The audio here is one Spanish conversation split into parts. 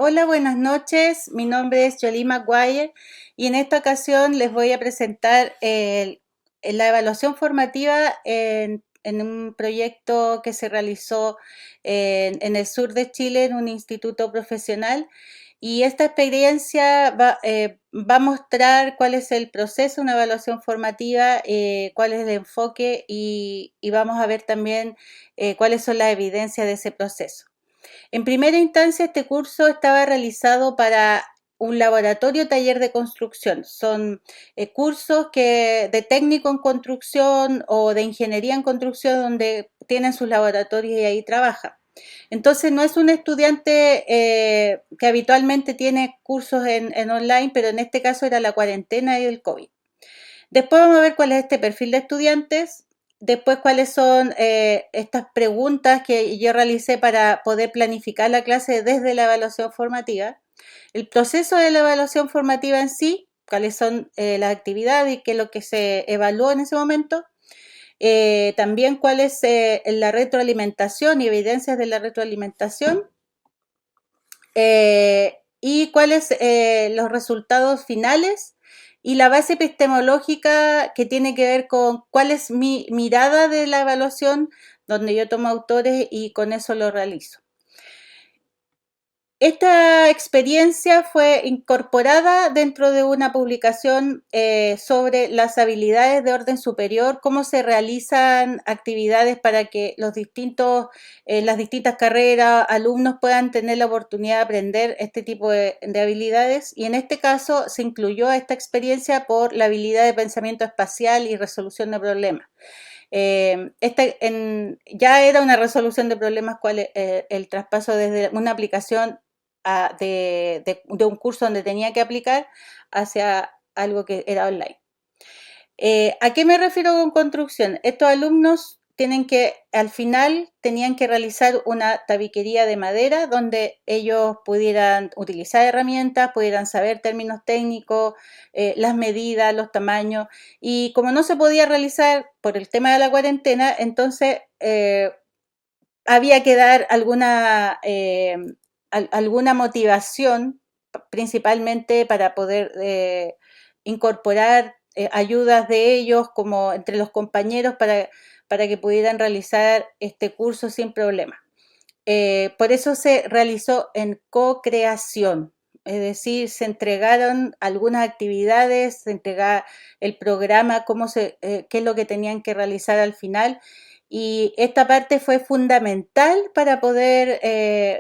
Hola, buenas noches. Mi nombre es Jolie Maguire y en esta ocasión les voy a presentar la evaluación formativa en un proyecto que se realizó en el sur de Chile en un instituto profesional. Y esta experiencia va a mostrar cuál es el proceso de una evaluación formativa, cuál es el enfoque y vamos a ver también cuáles son las evidencias de ese proceso. En primera instancia, este curso estaba realizado para un laboratorio taller de construcción. Son cursos de técnico en construcción o de ingeniería en construcción donde tienen sus laboratorios y ahí trabajan. Entonces no es un estudiante que habitualmente tiene cursos en online, pero en este caso era la cuarentena y el COVID. Después vamos a ver cuál es este perfil de estudiantes, después cuáles son estas preguntas que yo realicé para poder planificar la clase desde la evaluación formativa, el proceso de la evaluación formativa en sí, cuáles son las actividades y qué es lo que se evaluó en ese momento, también cuál es la retroalimentación y evidencias de la retroalimentación, y cuáles los resultados finales y la base epistemológica que tiene que ver con cuál es mi mirada de la evaluación, donde yo tomo autores y con eso lo realizo. Esta experiencia fue incorporada dentro de una publicación sobre las habilidades de orden superior, cómo se realizan actividades para que las distintas carreras, alumnos puedan tener la oportunidad de aprender este tipo de habilidades. Y en este caso se incluyó a esta experiencia por la habilidad de pensamiento espacial y resolución de problemas. Ya era una resolución de problemas, el traspaso desde una aplicación de un curso donde tenía que aplicar hacia algo que era online. ¿A qué me refiero con construcción? Estos alumnos al final tenían que realizar una tabiquería de madera donde ellos pudieran utilizar herramientas, pudieran saber términos técnicos, las medidas, los tamaños, y como no se podía realizar por el tema de la cuarentena, entonces había que dar alguna motivación, principalmente para poder incorporar ayudas de ellos como entre los compañeros para que pudieran realizar este curso sin problema. Por eso se realizó en co-creación, es decir, se entregaron algunas actividades, se entregaba el programa, qué es lo que tenían que realizar al final, y esta parte fue fundamental para poder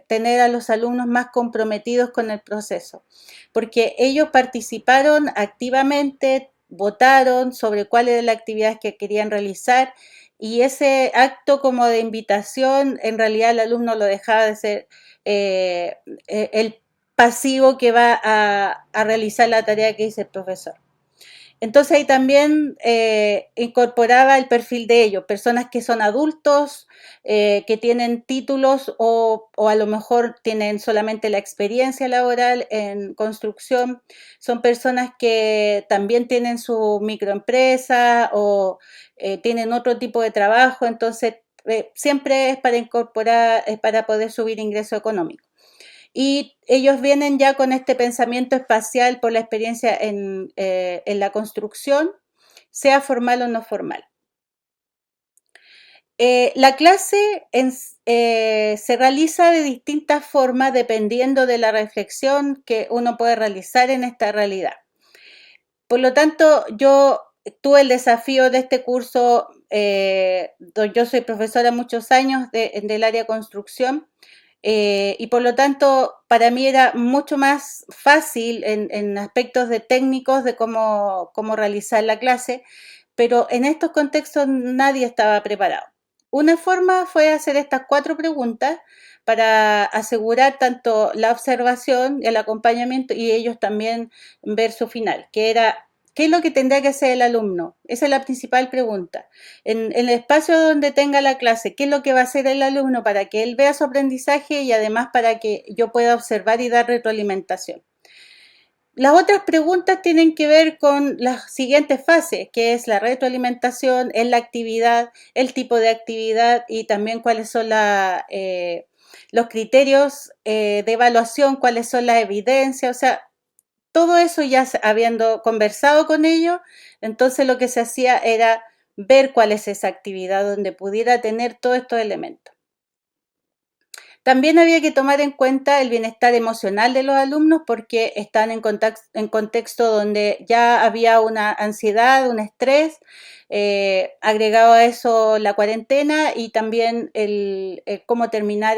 tener a los alumnos más comprometidos con el proceso, porque ellos participaron activamente, votaron sobre cuáles eran las actividades que querían realizar, y ese acto como de invitación, en realidad el alumno lo dejaba de ser el pasivo que va a realizar la tarea que dice el profesor. Entonces ahí también incorporaba el perfil de ellos, personas que son adultos, que tienen títulos o a lo mejor tienen solamente la experiencia laboral en construcción, son personas que también tienen su microempresa o tienen otro tipo de trabajo, entonces siempre es para incorporar, es para poder subir ingreso económico. Y ellos vienen ya con este pensamiento espacial por la experiencia en la construcción, sea formal o no formal. La clase se realiza de distintas formas dependiendo de la reflexión que uno puede realizar en esta realidad. Por lo tanto, yo tuve el desafío de este curso, yo soy profesora muchos años del área de construcción, y por lo tanto para mí era mucho más fácil en aspectos técnicos de cómo realizar la clase, pero en estos contextos nadie estaba preparado. Una forma fue hacer estas 4 preguntas para asegurar tanto la observación, el acompañamiento y ellos también ver su final, que era ¿qué es lo que tendrá que hacer el alumno? Esa es la principal pregunta. En el espacio donde tenga la clase, ¿qué es lo que va a hacer el alumno para que él vea su aprendizaje y además para que yo pueda observar y dar retroalimentación? Las otras preguntas tienen que ver con las siguientes fases, que es la retroalimentación, es la actividad, el tipo de actividad y también cuáles son los criterios de evaluación, cuáles son las evidencias, o sea, todo eso ya habiendo conversado con ellos, entonces lo que se hacía era ver cuál es esa actividad donde pudiera tener todos estos elementos. También había que tomar en cuenta el bienestar emocional de los alumnos porque están en contexto donde ya había una ansiedad, un estrés, agregado a eso la cuarentena y también cómo terminar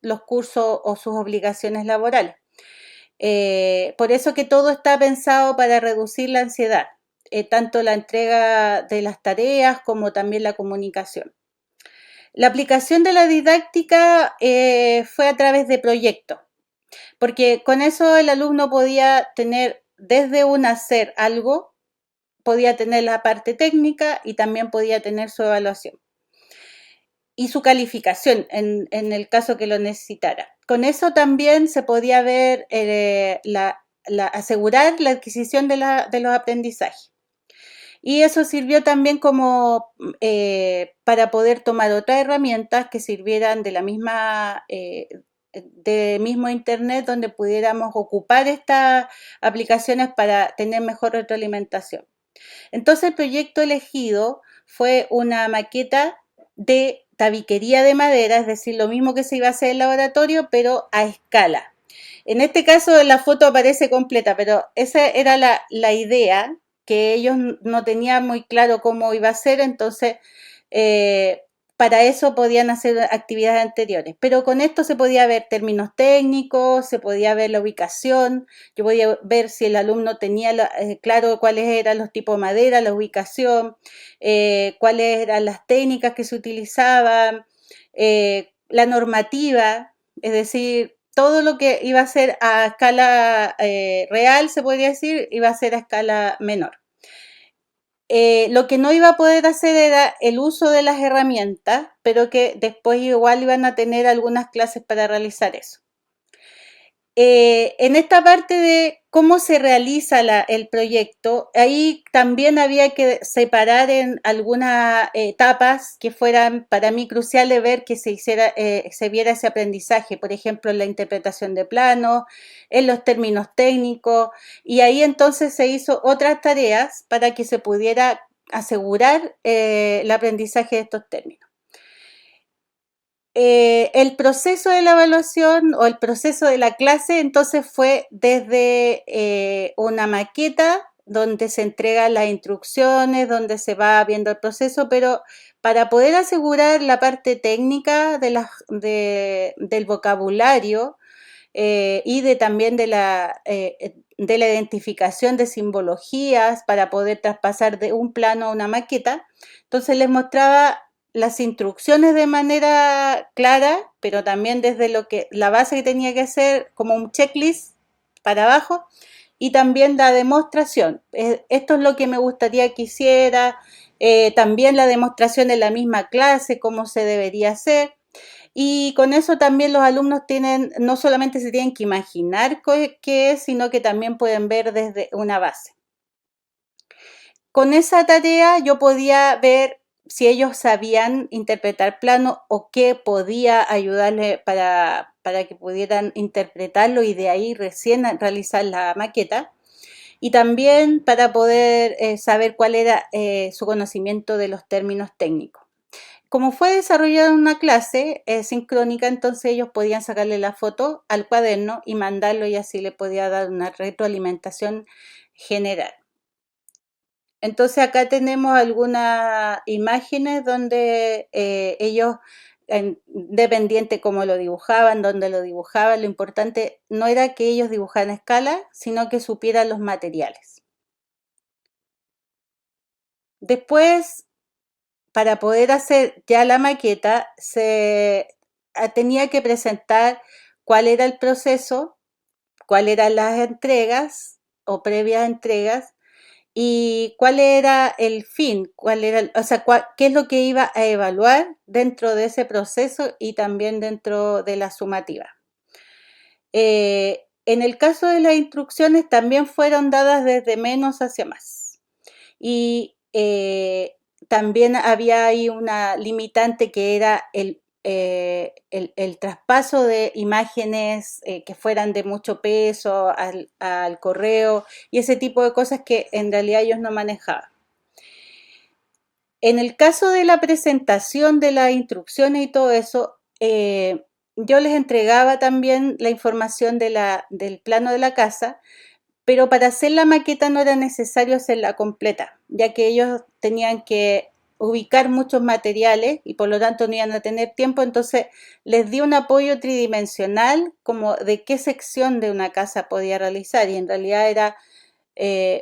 los cursos o sus obligaciones laborales. Por eso que todo está pensado para reducir la ansiedad, tanto la entrega de las tareas como también la comunicación. La aplicación de la didáctica fue a través de proyectos, porque con eso el alumno podía tener desde un hacer algo, podía tener la parte técnica y también podía tener su evaluación y su calificación en el caso que lo necesitara. Con eso también se podía ver, asegurar la adquisición de los aprendizajes. Y eso sirvió también como para poder tomar otras herramientas que sirvieran de la misma, de mismo internet donde pudiéramos ocupar estas aplicaciones para tener mejor retroalimentación. Entonces el proyecto elegido fue una maqueta de tabiquería de madera, es decir, lo mismo que se iba a hacer en el laboratorio, pero a escala. En este caso la foto aparece completa, pero esa era la idea, que ellos no tenían muy claro cómo iba a ser, entonces para eso podían hacer actividades anteriores. Pero con esto se podía ver términos técnicos, se podía ver la ubicación, yo podía ver si el alumno tenía claro cuáles eran los tipos de madera, la ubicación, cuáles eran las técnicas que se utilizaban, la normativa, es decir, todo lo que iba a ser a escala real, se podría decir, iba a ser a escala menor. Lo que no iba a poder hacer era el uso de las herramientas, pero que después igual iban a tener algunas clases para realizar eso. En esta parte de cómo se realiza el proyecto, ahí también había que separar en algunas etapas que fueran para mí cruciales ver que se viera ese aprendizaje, por ejemplo, en la interpretación de planos, en los términos técnicos, y ahí entonces se hizo otras tareas para que se pudiera asegurar el aprendizaje de estos términos. El proceso de la evaluación o el proceso de la clase entonces fue desde una maqueta donde se entregan las instrucciones, donde se va viendo el proceso, pero para poder asegurar la parte técnica del vocabulario y también de la identificación de simbologías para poder traspasar de un plano a una maqueta, entonces les mostraba las instrucciones de manera clara, pero también desde la base que tenía que hacer como un checklist para abajo y también la demostración. Esto es lo que me gustaría que hiciera, también la demostración en la misma clase, cómo se debería hacer. Y con eso también los alumnos no solamente se tienen que imaginar qué es, sino que también pueden ver desde una base. Con esa tarea yo podía ver si ellos sabían interpretar plano o qué podía ayudarles para que pudieran interpretarlo y de ahí recién realizar la maqueta. Y también para poder saber cuál era su conocimiento de los términos técnicos. Como fue desarrollada una clase sincrónica, entonces ellos podían sacarle la foto al cuaderno y mandarlo y así le podía dar una retroalimentación general. Entonces acá tenemos algunas imágenes donde ellos, dependiente cómo lo dibujaban, dónde lo dibujaban, lo importante no era que ellos dibujaran a escala, sino que supieran los materiales. Después, para poder hacer ya la maqueta, se tenía que presentar cuál era el proceso, cuáles eran las entregas o previas entregas y cuál era el fin, qué es lo que iba a evaluar dentro de ese proceso y también dentro de la sumativa. En el caso de las instrucciones también fueron dadas desde menos hacia más. Y también había ahí una limitante que era el traspaso de imágenes que fueran de mucho peso al correo y ese tipo de cosas que en realidad ellos no manejaban. En el caso de la presentación de las instrucciones y todo eso, yo les entregaba también la información del plano de la casa, pero para hacer la maqueta no era necesario hacerla completa, ya que ellos tenían que ubicar muchos materiales y por lo tanto no iban a tener tiempo, entonces les di un apoyo tridimensional como de qué sección de una casa podía realizar y en realidad era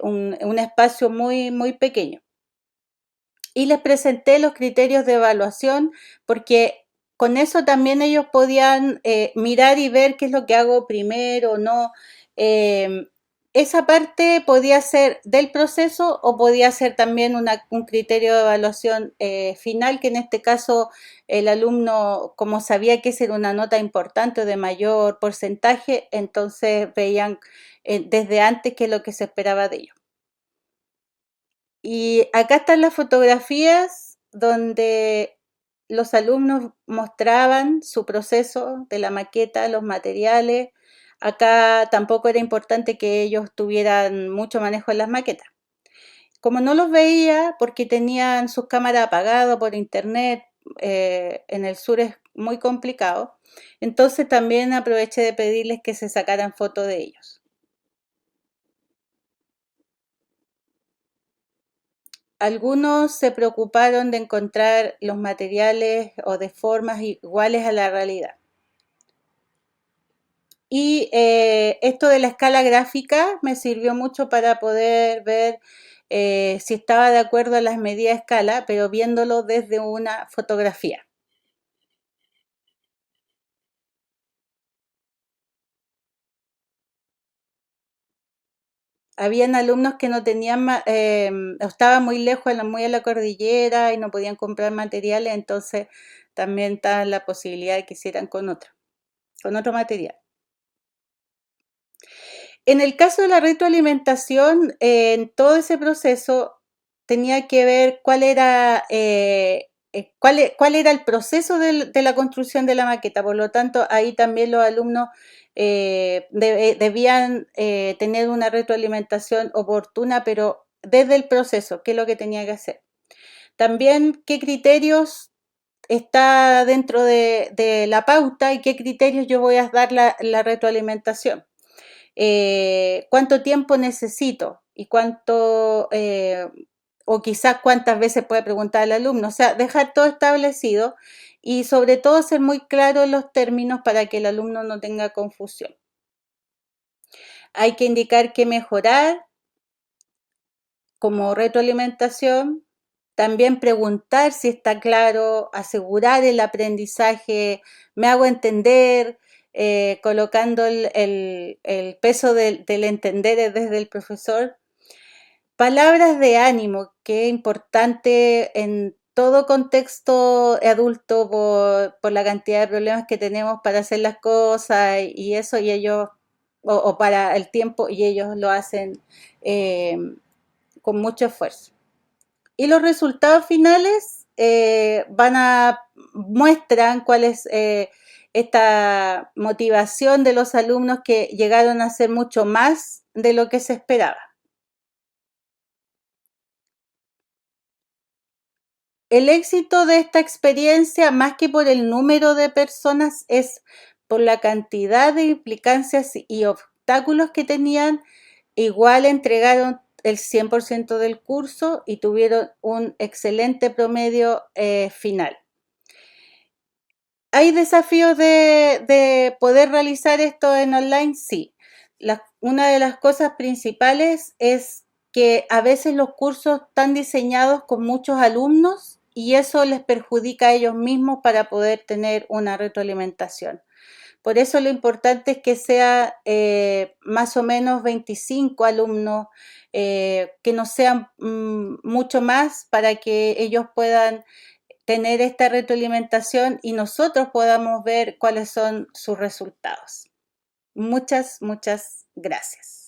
un espacio muy pequeño. Y les presenté los criterios de evaluación porque con eso también ellos podían mirar y ver qué es lo que hago primero o no. Esa parte podía ser del proceso o podía ser también un criterio de evaluación final, que en este caso el alumno, como sabía que esa era una nota importante o de mayor porcentaje, entonces veían desde antes qué es lo que se esperaba de ellos. Y acá están las fotografías donde los alumnos mostraban su proceso de la maqueta, los materiales. Acá tampoco era importante que ellos tuvieran mucho manejo en las maquetas. Como no los veía porque tenían sus cámaras apagadas por internet, en el sur es muy complicado, entonces también aproveché de pedirles que se sacaran fotos de ellos. Algunos se preocuparon de encontrar los materiales o de formas iguales a la realidad. Y esto de la escala gráfica me sirvió mucho para poder ver si estaba de acuerdo a las medidas de escala, pero viéndolo desde una fotografía. Habían alumnos que no tenían, estaban muy lejos, muy a la cordillera y no podían comprar materiales, entonces también está la posibilidad de que hicieran con otro material. En el caso de la retroalimentación, en todo ese proceso tenía que ver cuál era el proceso de la construcción de la maqueta. Por lo tanto, ahí también los alumnos debían tener una retroalimentación oportuna, pero desde el proceso, qué es lo que tenía que hacer. También qué criterios está dentro de la pauta y qué criterios yo voy a dar la retroalimentación. Cuánto tiempo necesito y o quizás cuántas veces puede preguntar el alumno. O sea, dejar todo establecido y sobre todo ser muy claro en los términos para que el alumno no tenga confusión. Hay que indicar qué mejorar como retroalimentación, también preguntar si está claro, asegurar el aprendizaje, me hago entender, colocando el peso del entender desde el profesor. Palabras de ánimo, que es importante en todo contexto adulto por la cantidad de problemas que tenemos para hacer las cosas y eso, y ellos, o para el tiempo, y ellos lo hacen eh, con mucho esfuerzo. Y los resultados finales muestran cuál es esta motivación de los alumnos que llegaron a hacer mucho más de lo que se esperaba. El éxito de esta experiencia, más que por el número de personas, es por la cantidad de implicancias y obstáculos que tenían. Igual entregaron el 100% del curso y tuvieron un excelente promedio final. ¿Hay desafíos de poder realizar esto en online? Sí. Una de las cosas principales es que a veces los cursos están diseñados con muchos alumnos y eso les perjudica a ellos mismos para poder tener una retroalimentación. Por eso lo importante es que sea más o menos 25 alumnos, que no sean mucho más para que ellos puedan tener esta retroalimentación y nosotros podamos ver cuáles son sus resultados. Muchas, muchas gracias.